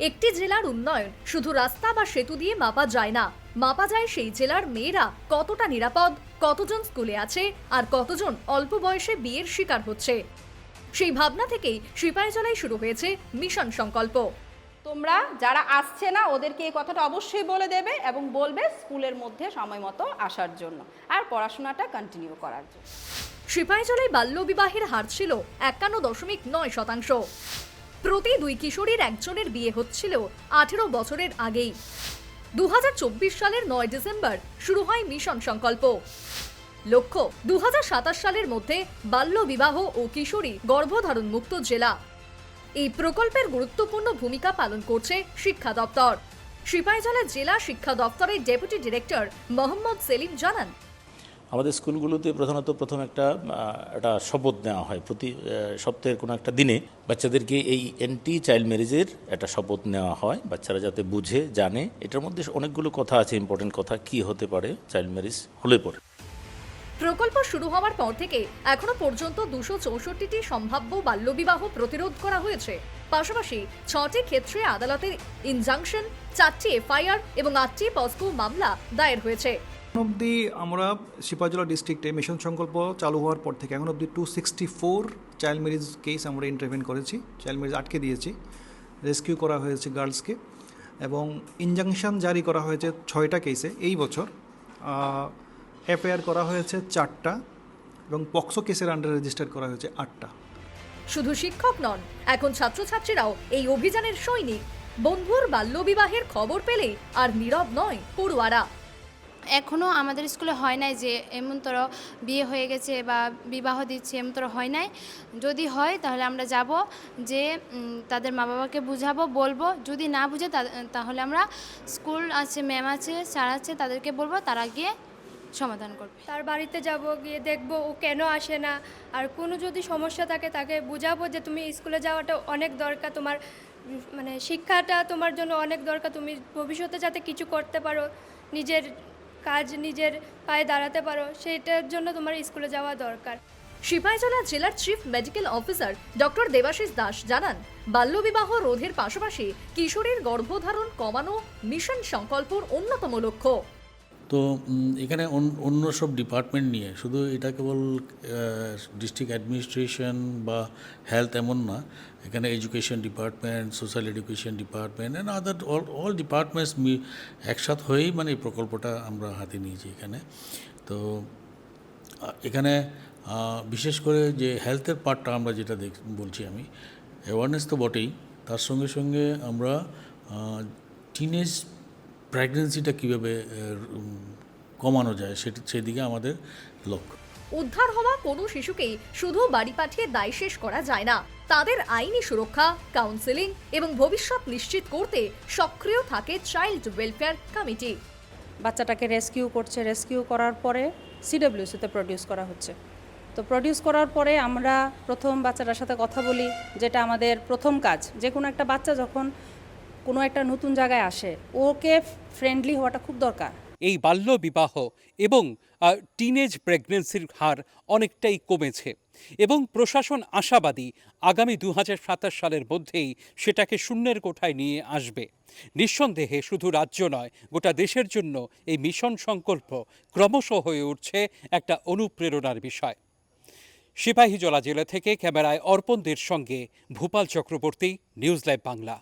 একটি জেলার উন্নয়ন শুধু রাস্তা বা সেতু দিয়ে মাপা যায় না, মাপা যায় সেই জেলার মেয়েরা কতটা নিরাপদ, কতজন স্কুলে আছে আর কতজন অল্প বয়সে বিয়ের শিকার হচ্ছে। সেই ভাবনা থেকেই সিপাহীজলায় শুরু হয়েছে মিশন সংকল্প। তোমরা যারা আসছে না ওদেরকে এই কথাটা অবশ্যই বলে দেবে এবং বলবে স্কুলের মধ্যে সময় মতো আসার জন্য আর পড়াশোনাটা কন্টিনিউ করার জন্য। সিপাহীজলায় বাল্যবিবাহের হার ছিল 51.9%। প্রতি 2 কিশোরীর একজনের বিয়ে হচ্ছিল 18 বছরের আগেই। 2024 সালের 9 ডিসেম্বর শুরু হয় মিশন সংকল্প। লক্ষ্য 2027 সালের মধ্যে বাল্যবিবাহ ও কিশোরী গর্ভধারণ মুক্ত জেলা। এই প্রকল্পের গুরুত্বপূর্ণ ভূমিকা পালন করছে শিক্ষা দপ্তর। সিপাহীজলা জেলা শিক্ষা দপ্তরের ডেপুটি ডিরেক্টর মোহাম্মদ সেলিম জানান, আমাদের স্কুলগুলোতে প্রথম একটা শপথ নেওয়া হয় প্রতি সপ্তাহের কোনো একটা দিনে বাচ্চাদেরকে এই অ্যান্টি চাইল্ড ম্যারেজের একটা শপথ নেওয়া হয়, বাচ্চারা যাতে বুঝে জানে। এটার মধ্যে অনেকগুলো কথা আছে, ইম্পর্টেন্ট কথা কি হতে পারে চাইল্ড ম্যারেজ হলে পরে। প্রকল্প শুরু হওয়ার পর থেকে এখনো পর্যন্ত 264টি সম্ভাব্য বাল্যবিবাহ প্রতিরোধ করা হয়েছে। পাশাপাশি 6টি ক্ষেত্রে আদালতের ইনজাংশন, 4টি এফআইআর এবং 8টি পস্কো মামলা দায়ের হয়েছে। অবধি আমরা সিপাহীজলা ডিস্ট্রিক্টে মিশন সংকল্প চালু হওয়ার পর থেকে এখন অবধি 264 চাইল্ড ম্যারেজ কেস আমরা ইন্টারভেন করেছি, চাইল্ড ম্যারেজ আটকে দিয়েছি, রেস্কিউ করা হয়েছে গার্লসকে এবং ইনজাংশন জারি করা হয়েছে 6টা কেসে এই বছর। এফআইআর করা হয়েছে 4টা এবং পক্সো কেসের আন্ডারে রেজিস্টার করা হয়েছে 8টা। শুধু শিক্ষক নন, এখন ছাত্রছাত্রীরাও এই অভিযানের সৈনিক। বন্ধুর বাল্যবিবাহের খবর পেলে আর নীরব নয় পড়ুয়ারা। এখনও আমাদের স্কুলে হয় নাই যে এমনতর বিয়ে হয়ে গেছে বা বিবাহ দিচ্ছে, এমনতর হয় নাই। যদি হয় তাহলে আমরা যাব, যে তাদের মা বাবাকে বুঝাবো, বলবো। যদি না বুঝে তাহলে আমরা স্কুল আছে, ম্যাম আছে, স্যার আছে, তাদেরকে বলবো, তারা গিয়ে সমাধান করবে। তার বাড়িতে যাব, গিয়ে দেখবো ও কেন আসে না, আর কোনো যদি সমস্যা থাকে তাকে বুঝাবো যে তুমি স্কুলে যাওয়াটা অনেক দরকার, তোমার মানে শিক্ষাটা তোমার জন্য অনেক দরকার, তুমি ভবিষ্যতে যাতে কিছু করতে পারো, নিজের কাজ নিজের পায়ে দাঁড়াতে পারো, সেইটার জন্য তোমার স্কুলে যাওয়া দরকার। সিপাহীজলা জেলার chief medical officer doctor Debashis Das জানান, বাল্যবিবাহ রোধের পাশাপাশি কিশোরীর গর্ভধারণ কমানো মিশন সংকল্পর অন্যতম লক্ষ্য। তো এখানে অন্য সব ডিপার্টমেন্ট নিয়ে, শুধু এটা কেবল ডিস্ট্রিক্ট অ্যাডমিনিস্ট্রেশন বা হেলথ এমন না, এখানে education department, social education department and other all departments একসাথে হয়েই মানে এই প্রকল্পটা আমরা হাতে নিয়েছি এখানে। তো এখানে বিশেষ করে যে হেলথের পার্টটা আমরা যেটা বলছি আমি, অ্যাওয়ারনেস তো বটেই, তার সঙ্গে সঙ্গে আমরা টিনেজ প্রেগনেন্সিটা কীভাবে কমানো যায় সেদিকে আমাদের লক্ষ্য। উদ্ধার হওয়া কোনো শিশুকেই শুধু বাড়ি পাঠিয়ে দায় শেষ করা যায় না। তাদের আইনি সুরক্ষা, কাউন্সেলিং এবং ভবিষ্যৎ নিশ্চিত করতে সক্রিয় থাকে চাইল্ড ওয়েলফেয়ার কমিটি। বাচ্চাটাকে রেস্কিউ করার পরে সিডব্লিউসিতে প্রডিউস করা হচ্ছে। তো প্রডিউস করার পরে আমরা প্রথম বাচ্চাটার সাথে কথা বলি, যেটা আমাদের প্রথম কাজ। যে কোনো একটা বাচ্চা যখন কোনো একটা নতুন জায়গায় আসে, ওকে ফ্রেন্ডলি হওয়াটা খুব দরকার। এই বাল্য বিবাহ এবং টিনেজ প্রেগনেন্সির হার অনেকটাই কমেছে এবং প্রশাসন আশাবাদী আগামী 2027 সালের মধ্যেই সেটাকে শূন্যের কোঠায় নিয়ে আসবে। নিঃসন্দেহে শুধু রাজ্য নয়, গোটা দেশের জন্য এই মিশন সংকল্প ক্রমশ হয়ে উঠছে একটা অনুপ্রেরণার বিষয়। সিপাহীজলা জেলা থেকে ক্যামেরায় অর্পণদের সঙ্গে ভূপাল চক্রবর্তী, নিউজ লাইভ বাংলা।